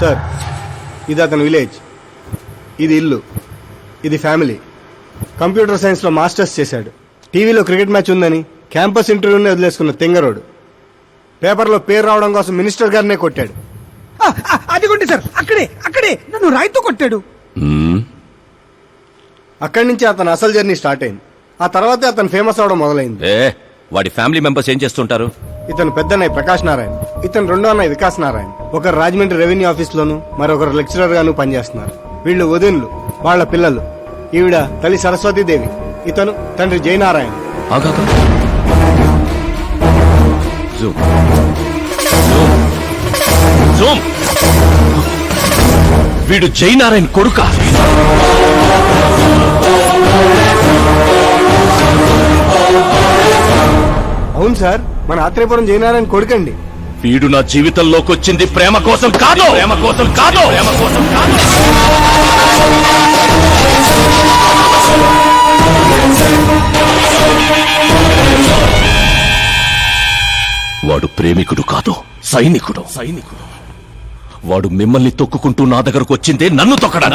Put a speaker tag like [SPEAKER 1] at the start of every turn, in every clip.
[SPEAKER 1] Sir, ఇది అతని village, ఇది ఇల్లు, ఇది ఫ్యామిలీ. కంప్యూటర్ సైన్స్ లో మాస్టర్స్ చేశాడు. టీవీలో క్రికెట్ మ్యాచ్ ఉందని క్యాంపస్ ఇంటర్వ్యూని వదిలేసుకున్న తెంగరోడు. పేపర్లో పేరు రావడం కోసం మినిస్టర్ గారినే కొట్టాడు.
[SPEAKER 2] అదిగోండి సార్, అక్కడే అక్కడే నన్ను రాయితో కొట్టాడు.
[SPEAKER 1] అక్కడి నుంచి అతను అసలు జర్నీ స్టార్ట్ అయింది. ఆ తర్వాతే అతను ఫేమస్ అవడం మొదలైంది.
[SPEAKER 3] వాడి ఫ్యామిలీ మెంబర్స్ ఏం చేస్తుంటారు?
[SPEAKER 1] ఇతను పెద్దన్నయ్య ప్రకాష్ నారాయణ, ఇతను రెండో అన్నయ్య వికాస్ నారాయణ. ఒకరు రాజమండ్రి రెవెన్యూ ఆఫీస్ లోను, మరొకరు లెక్చరర్ గాను పనిచేస్తున్నారు. వీళ్ళు వదినులు, వాళ్ళ పిల్లలు. ఈవిడ తల్లి సరస్వతీదేవి, ఇతను తండ్రి జయనారాయణ.
[SPEAKER 3] వీడు జయనారాయణ కొడుక?
[SPEAKER 1] అవును సార్, మన ఆత్రేయపురం జయనారాయణ కొడుకండి.
[SPEAKER 3] వీడు నా జీవితంలోకి వచ్చింది ప్రేమ కోసం కాదు, ప్రేమ కోసం కాదు, ప్రేమ కోసం కాదు. వాడు ప్రేమికుడు కాదు, సైనికుడు. వాడు మిమ్మల్ని తొక్కుకుంటూ నా దగ్గరకు వచ్చిందే నన్ను తొక్కడా.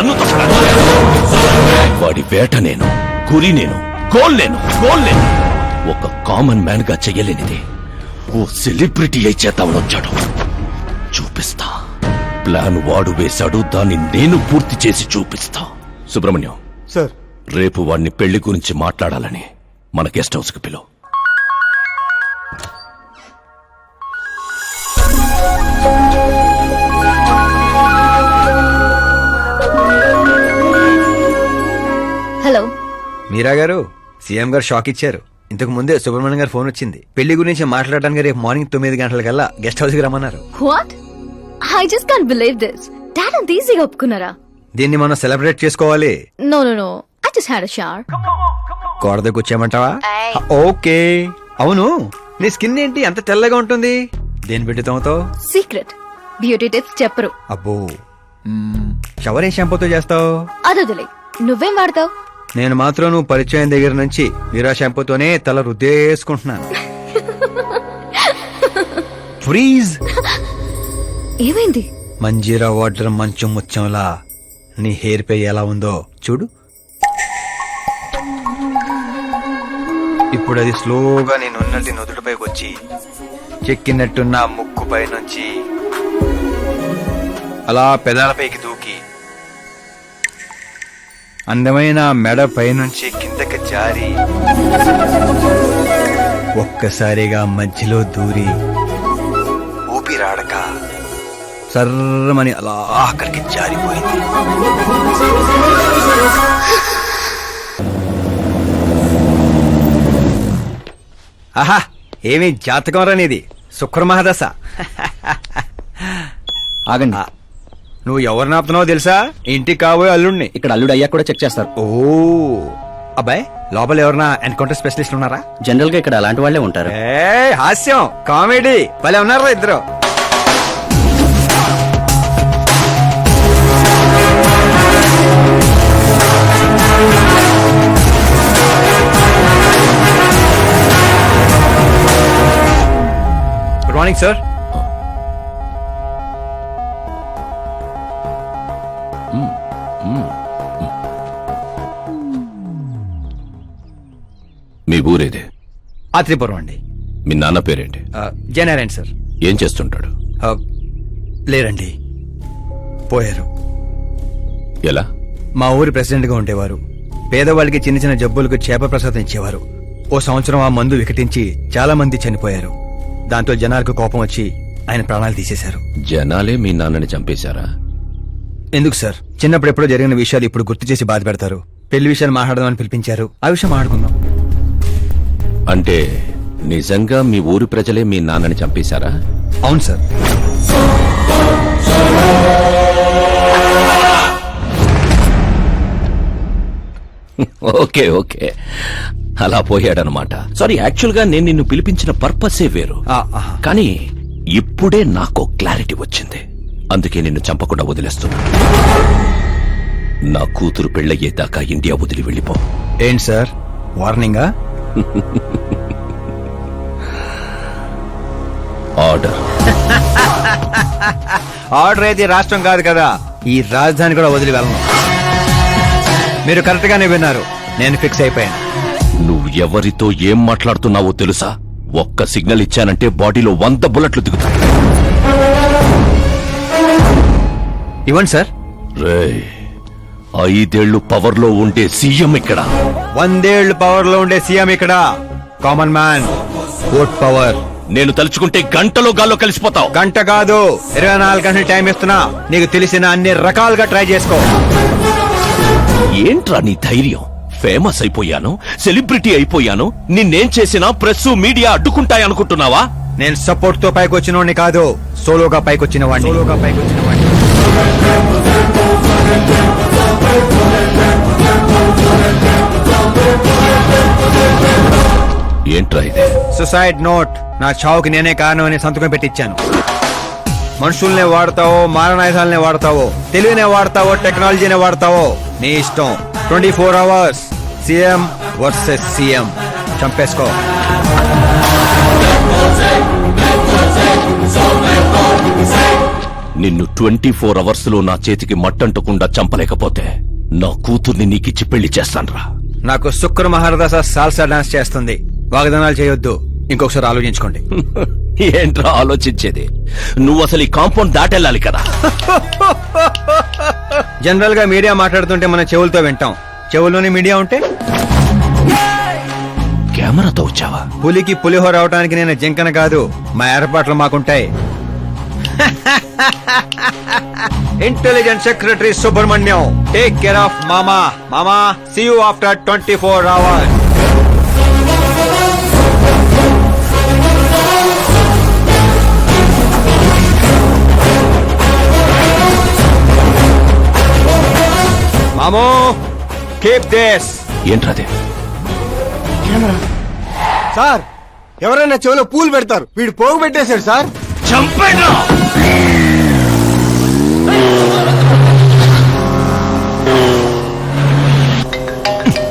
[SPEAKER 3] వాడి వేట నేను, గురి నేను, గోల్ నేను. ఒక కామన్ మ్యాన్ గా చెయ్యలేనిది ఓ సెలబ్రిటీ అయి చేద్దామని వచ్చాడు. చూపిస్తా. ప్లాన్ వాడు వేశాడు, దాన్ని నేను పూర్తి చేసి చూపిస్తా. సుబ్రహ్మణ్యం
[SPEAKER 1] సార్,
[SPEAKER 3] రేపు వాడిని పెళ్లి గురించి మాట్లాడాలని మన గెస్ట్ హౌస్ కి పిలువు.
[SPEAKER 4] హలో
[SPEAKER 2] మీరా గారు, సీఎం గారు షాక్ ఇచ్చారు. ఇంతకు ముందే సుబ్రహ్మణ్యం గారు ఫోన్ వచ్చింది. పెళ్లి గురించి మాట్లాడడానికి రేపు మార్నింగ్ 9 గంటలకల్లా గెస్ట్ హౌస్ కి రమ్మన్నారు.
[SPEAKER 4] What? I just can't believe this. Dad అంత ఈజీగా ఒప్పుకున్నారా?
[SPEAKER 2] దీన్ని మనం సెలబ్రేట్ చేసుకోవాలి.
[SPEAKER 4] No no no, I just had a shower.
[SPEAKER 2] కోడ దగ్గర వచ్చామంటావా? ఓకే. అవును, నీ స్కిన్ ఏంటి అంత తెల్లగా ఉంటుంది? దేని పెట్టుతావుతో?
[SPEAKER 4] సీక్రెట్ బ్యూటీ టిప్స్ చెప్పరు.
[SPEAKER 2] అబ్బో, షవర్ ఏ షాంపూతో చేస్తావు?
[SPEAKER 4] అదొదిలే, నువ్వేం వాడతావు?
[SPEAKER 2] నేను మాత్రం నువ్వు పరిచయం దగ్గర నుంచి మీరా షాంపూతోనే తల రుద్దేసుకుంటున్నాను. ఫ్రీజ్.
[SPEAKER 4] ఏమైంది?
[SPEAKER 2] మంజీరా వాటర్ మంచం ముచ్చంలా నీ హెయిర్ పై ఎలా ఉందో చూడు. ఇప్పుడు అది స్లోగా నేనున్నట్టు నుదుటిపైకి వచ్చి చెక్కినట్టున్న ముక్కు పై నుంచి అలా పెదాలపైకి దూకి అందమైన మెడ పైనుంచి కిందకి జారి ఒక్కసారిగా మధ్యలో దూరి ఊపిరాడక సర్రమని అలా అక్కడికి జారిపోయింది. ఆహా, ఏమి జాతకం రానిది, శుక్ర మహాదశ.
[SPEAKER 5] ఆగండి,
[SPEAKER 2] నువ్వు ఎవరిని ఆపుతున్నావో తెలుసా? ఇంటికి కాబోయే అల్లుడిని.
[SPEAKER 5] ఇక్కడ అల్లుడు అయ్యాక కూడా చెక్ చేస్తారు.
[SPEAKER 2] ఓ అబ్బాయి, లోపల ఎవరన్నా ఎన్కౌంటర్ స్పెషలిస్ట్ ఉన్నారా?
[SPEAKER 5] జనరల్ గా ఇక్కడ అలాంటి వాళ్ళే ఉంటారు.
[SPEAKER 2] హాస్యం, కామెడీ భలే ఉన్నారా ఇద్దరు. Good morning sir.
[SPEAKER 3] మీ ఊరేదే?
[SPEAKER 2] ఆత్రిపురం అండి.
[SPEAKER 3] మీ నాన్న పేరేంటి?
[SPEAKER 2] జయనారాయణ సార్.
[SPEAKER 3] ఏం చేస్తుంటాడు?
[SPEAKER 2] లేరండి, పోయారు.
[SPEAKER 3] ఎలా?
[SPEAKER 2] మా ఊరి ప్రెసిడెంట్ గా ఉండేవారు. పేదవాళ్ళకి చిన్న చిన్న జబ్బులకు చేప ప్రసాదం ఇచ్చేవారు. ఓ సంవత్సరం ఆ మందు వికటించి చాలా మంది చనిపోయారు. దాంతో జనాలకు కోపం వచ్చి ఆయన ప్రాణాలు తీసేశారు.
[SPEAKER 3] జనాలే మీ నాన్నని చంపేశారా?
[SPEAKER 2] ఎందుకు సార్, చిన్నప్పుడు ఎప్పుడో జరిగిన విషయాలు ఇప్పుడు గుర్తు చేసి బాధ పెడతారు. పెళ్లి విషయాలు మాట్లాడదామని పిలిపించారు, ఆ విషయం మాట్లాడుకుందాం.
[SPEAKER 3] అంటే నిజంగా మీ ఊరి ప్రజలే మీ నాన్నని చంపేశారా?
[SPEAKER 2] అవును సార్.
[SPEAKER 3] ఓకే ఓకే, అలా పోయాడనమాట. సారీ, యాక్చువల్ గా నేను నిన్ను పిలిపించిన పర్పసే వేరు. కానీ ఇప్పుడే నాకు క్లారిటీ వచ్చింది. అందుకే నిన్ను చంపకుండా వదిలేస్తున్నా. నా కూతురు పెళ్ళయ్యేదాకా ఇండియా వదిలి వెళ్ళిపో.
[SPEAKER 2] ఏంటి సార్, వార్నింగా?
[SPEAKER 3] ఆర్డర్.
[SPEAKER 2] ఆర్డర్ అయితే ఈ రాష్ట్రం కాదు కదా, ఈ రాజధాని కూడా వదిలి వెళ్ళను. మీరు కరెక్ట్ గానే విన్నారు, నేను ఫిక్స్ అయిపోయాను.
[SPEAKER 3] నువ్వు ఎవరితో ఏం మాట్లాడుతున్నావో తెలుసా? ఒక్క సిగ్నల్ ఇచ్చానంటే బాడీలో 100 బుల్లెట్లు దిగుతాయి.
[SPEAKER 2] ఇవ్వండి సార్.
[SPEAKER 3] రేయ్, 5 ఏళ్లు పవర్లో ఉండే సీఎం ఇక్కడ.
[SPEAKER 2] 100 ఏళ్లు పవర్ లో ఉండే సీఎం ఇక్కడ. Common man, vote power.
[SPEAKER 3] నేను తలుచుకుంటే గంటలో గాల్లో కలిసిపోతావు.
[SPEAKER 2] గంట కాదు, 24 గంటలు టైం ఇస్తున్నా. నీకు తెలిసిన అన్ని రకాలుగా ట్రై చేసుకో.
[SPEAKER 3] ఏంట్రా నీ ధైర్యం? ఫేమస్ అయిపోయాను, సెలబ్రిటీ అయిపోయాను, నిన్నేం చేసినా ప్రెస్ మీడియా అడ్డుకుంటాయనుకుంటున్నావా?
[SPEAKER 2] నేను సపోర్ట్ తో పైకి వచ్చిన వాడిని కాదు, సోలోగా పైకి వచ్చిన వాడిని.
[SPEAKER 3] ఏంట్రా ఇది?
[SPEAKER 2] Suicide note. నా చావుకి నేనే కారణం అని సంతకం పెట్టించాను. మనుషుల్నే వాడతావో, మారణాయుధాలనే వాడతావో, తెలివినే వాడతావో, టెక్నాలజీనే వాడతావో, నీ ఇష్టం. 24 అవర్స్ సీఎం వర్సెస్ సీఎం. చంపేసుకో.
[SPEAKER 3] నిన్ను 24 అవర్స్ లో నా చేతికి మట్టంటకుండా చంపలేకపోతే నా కూతుర్ని నీకిచ్చి పెళ్లి చేస్తాన్రా.
[SPEAKER 2] నాకు శుక్ర మహారదాస సాల్సా డాన్స్ చేస్తుంది. వాగ్దానాలు చేయొద్దు, ఇంకొకసారి ఆలోచించుకోండి.
[SPEAKER 3] ఏంట్రా ఆలోచించేది? నువ్వు అసలు ఈ కాంపౌండ్ దాటెళ్ళాలి కదా.
[SPEAKER 2] జనరల్ గా మీడియా మాట్లాడుతుంటే మన చెవులతో వింటాం, చెవుల్లోని మీడియా ఉంటే.
[SPEAKER 3] కెమెరాతో వచ్చావా?
[SPEAKER 2] పులికి పులిహోర అవడానికి నేను జింకన కాదు, మా ఏర్పాట్లు మాకుంటాయి. Intelligence secretary Subrahmanyam, take care of మామా. మామా, సీ యూ ఆఫ్టర్ 24 అవర్స్. మామో, కీప్ దిస్.
[SPEAKER 3] ఏంట్రాదే?
[SPEAKER 1] సార్, ఎవరైనా చెవిలో పూలు పెడతారు, వీడు పోగు పెట్టేశాడు సార్.
[SPEAKER 3] చంపేనా?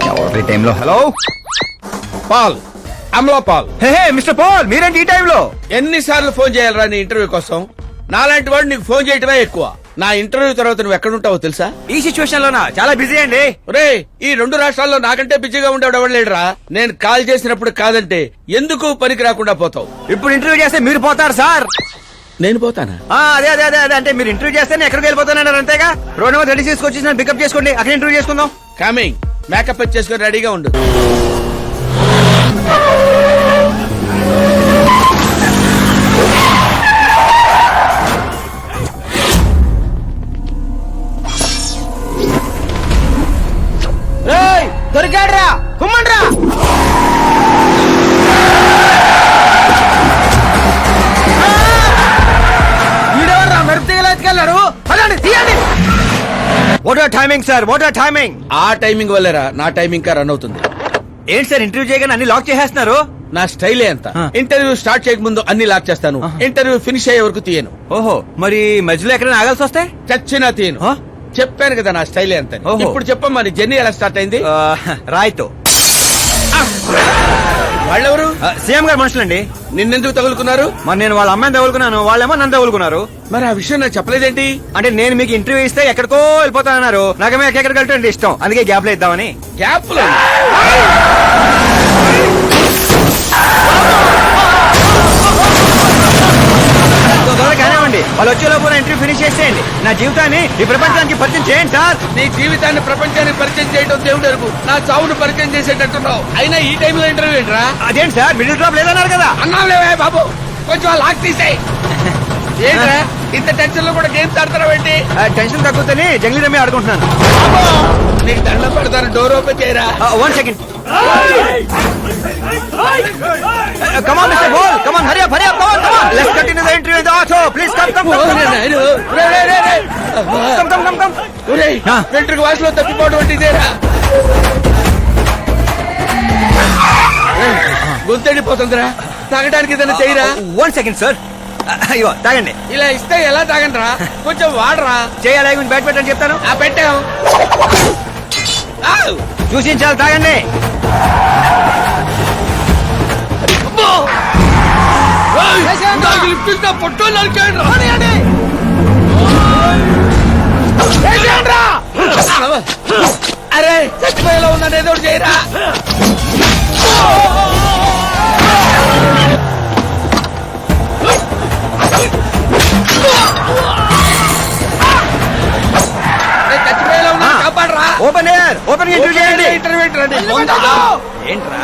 [SPEAKER 2] ఎవరి టైంలో? Hello
[SPEAKER 6] Paul, Amala Paul.
[SPEAKER 2] Hey mister Paul, మీరేంటి ఈ టైంలో?
[SPEAKER 6] ఎన్నిసార్లు ఫోన్ చేయాలరా నీ ఇంటర్వ్యూ కోసం? నాలాంటి వాడు నీకు ఫోన్ చేయటమే ఎక్కువ. నా ఇంటర్వ్యూ తర్వాత నువ్వు ఎక్కడుంటావో తెలుసా?
[SPEAKER 2] ఈ సిచ్యువేషన్ లోనా? చాలా బిజీ అండి.
[SPEAKER 6] రే, ఈ 2 రాష్ట్రాల్లో నాకంటే బిజీగా ఉండేవాడు ఎవడలేడురా. నేను కాల్ చేసినప్పుడు కాదంటే ఎందుకు పనికి రాకుండా పోతావు?
[SPEAKER 2] ఇప్పుడు ఇంటర్వ్యూ చేస్తే మీరు పోతారు సార్.
[SPEAKER 6] నేను పోతానా?
[SPEAKER 2] అదే అదే అదే అదే, అంటే మీరు ఇంటర్వ్యూ చేస్తే నేను ఎక్కడికి వెళ్ళిపోతానన్నారు అంతేగా. రోడ్ నెంబర్ 36 వచ్చి నన్ను పికప్ చేసుకోండి, అక్కడ ఇంటర్వ్యూ చేసుకుందాం.
[SPEAKER 6] కమింగ్. మేకప్ చేసుకుని రెడీగా ఉండు. దొరికాడ్రా, కుమ్మండ్రా. వీడెవర్రా మెరుపుతీగలు ఎత్తుకెళ్ళారు? పదండి, తీయండి.
[SPEAKER 2] What are timing sir, what are timing?
[SPEAKER 6] ఆ టైమింగ్ వల్లేరా నా టైమింగ్ కా రన్ అవుతుంది.
[SPEAKER 2] ఏంటి సార్, ఇంటర్వ్యూ చేయగానే అన్ని లాక్ చేసేస్తున్నారు?
[SPEAKER 6] నా స్టైలే అంత. ఇంటర్వ్యూ స్టార్ట్ చేయక ముందు అన్ని లాక్ చేస్తాను, ఇంటర్వ్యూ ఫినిష్ అయ్యే వరకు తీయను.
[SPEAKER 2] ఓహో, మరి మధ్యలో ఎక్కడైనా ఆగాల్సి వస్తే?
[SPEAKER 6] చచ్చినా తీయను. చెప్పాను కదా నా స్టైలే అంత.
[SPEAKER 2] ఓహో.
[SPEAKER 6] ఇప్పుడు చెప్పమ్మా, నీ జర్నీ ఎలా స్టార్ట్ అయింది?
[SPEAKER 2] రాయ్తో.
[SPEAKER 6] వాళ్ళెవరు?
[SPEAKER 2] సీఎం గారు మనుషులండి.
[SPEAKER 6] నిన్నెందుకు తగులుకున్నారు?
[SPEAKER 2] మరి నేను వాళ్ళ అమ్మాయిని తగులుకున్నాను, వాళ్ళేమో నన్ను తగులుకున్నారు.
[SPEAKER 6] మరి ఆ విషయం నాకు చెప్పలేదేంటి?
[SPEAKER 2] అంటే నేను మీకు ఇంటర్వ్యూ ఇస్తే ఎక్కడికో వెళ్ళిపోతానన్నారు, నాకేమో ఎక్కడికి వెళ్ళటం ఇష్టం, అందుకే గ్యాప్ లో ఇద్దామని.
[SPEAKER 6] గ్యాప్
[SPEAKER 2] కానివ్వండి, వాళ్ళు వచ్చేలోపు నా ఇంటర్వ్యూ ఫినిష్ చేసేయండి. నా జీవితాన్ని ఈ ప్రపంచానికి పరిచయం చేయండి సార్.
[SPEAKER 6] నీ జీవితాన్ని ప్రపంచానికి పరిచయం చేయడం దేవుడు ఎరుగు. నా చావును పరిచయం చేసేటట్టున్నావు. అయినా ఈ టైంలో ఇంటర్వ్యూ ఏంట్రా?
[SPEAKER 2] అదేంటి సార్, మిడిల్ డ్రాప్ లేదన్నారు కదా.
[SPEAKER 6] అన్నావులేవే బాబు, కొంచెం లాక్ తీసేయ్. ఏంట్రా ఇంత టెన్షన్ లో కూడా గేమ్స్ ఆడతారా ఏంటి?
[SPEAKER 2] టెన్షన్ తగ్గుతుంది, జంగ్లీ రమ్మి ఆడుకుంటున్నాను.
[SPEAKER 6] నీకు దండం పెడతాను, డోర్ ఓపెన్ చేయరా.
[SPEAKER 2] 1 second. Come on, Mr. Ball. Come on, hurry up, come on. Let's continue the interview in the auto. Please come. Come.
[SPEAKER 6] వెంట్రుక వాసులో తప్పిపోవడం అంటే ఇదేరా? గొంతెండిపోతుందిరా, తాగడానికి ఏదైనా చేయరా?
[SPEAKER 2] 1 సెకండ్ సార్. అయ్యో, తాగండి.
[SPEAKER 6] ఇలా ఇస్తే ఎలా తాగండిరా? కొంచెం వాడరా.
[SPEAKER 2] చేయాలి, కొంచెం బ్యాట్ పెట్టని చెప్తాను.
[SPEAKER 6] పెట్టాం.
[SPEAKER 2] చూసించాలి, తాగండి.
[SPEAKER 6] లిఫ్ట్ పొట్టో నరికాడు. నేను చచ్చిపోయేలా ఉన్నా, కాపాడరా.
[SPEAKER 2] ఓపెన్ ఎయిర్ ఓపెన్ చేయండి
[SPEAKER 6] ఇంటర్వ్యూ
[SPEAKER 2] ఏంట్రా